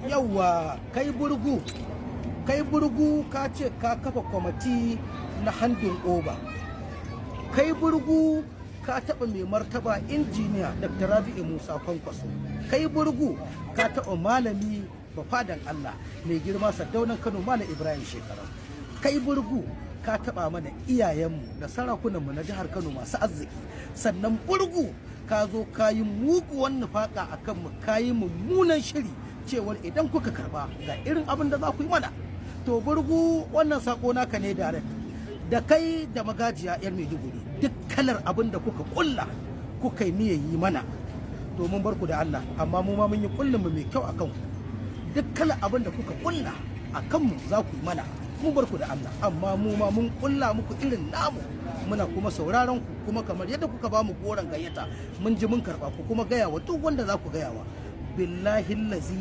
Yauwa kai burgu ka ce ka kafa kwamiti na handin oba. Kai burgu ka taɓa mai martaba injiniya Dr. Rabi'u Musa Kwankwaso. Kai burgu ka taɓa malami bafadan Allah mai girma Sardaunan Kano Malam Ibrahim Shekarau. Kai burgu ka taɓa mana iyayenmu da sarakunanmu na jihar Kano masu arziki. Sannan burgu ka zo ka yi muguwan nufaƙa a kanmu, ka yi mummunan shiri cewar idan kuka karba ga irin abin da za ku yi mana. To burgu, wannan sako naka ne direct da kai da magajiya yar Maiduguri, duk kalar abin da kuka kulla kuka yi niyyar yi mana to mun bar ku da Allah, amma mu ma mun yi kullum mu mai kyau akan ku. Duk kalar abin da kuka kulla akan mu za ku yi mana, mun bar ku da Allah, amma mu ma mun kulla muku irin namu. Muna kuma sauraron ku, kuma kamar yadda kuka ba mu goron gayyata mun ji mun karba ku, kuma gaya wa duk wanda za ku gaya wa. Billahi lazi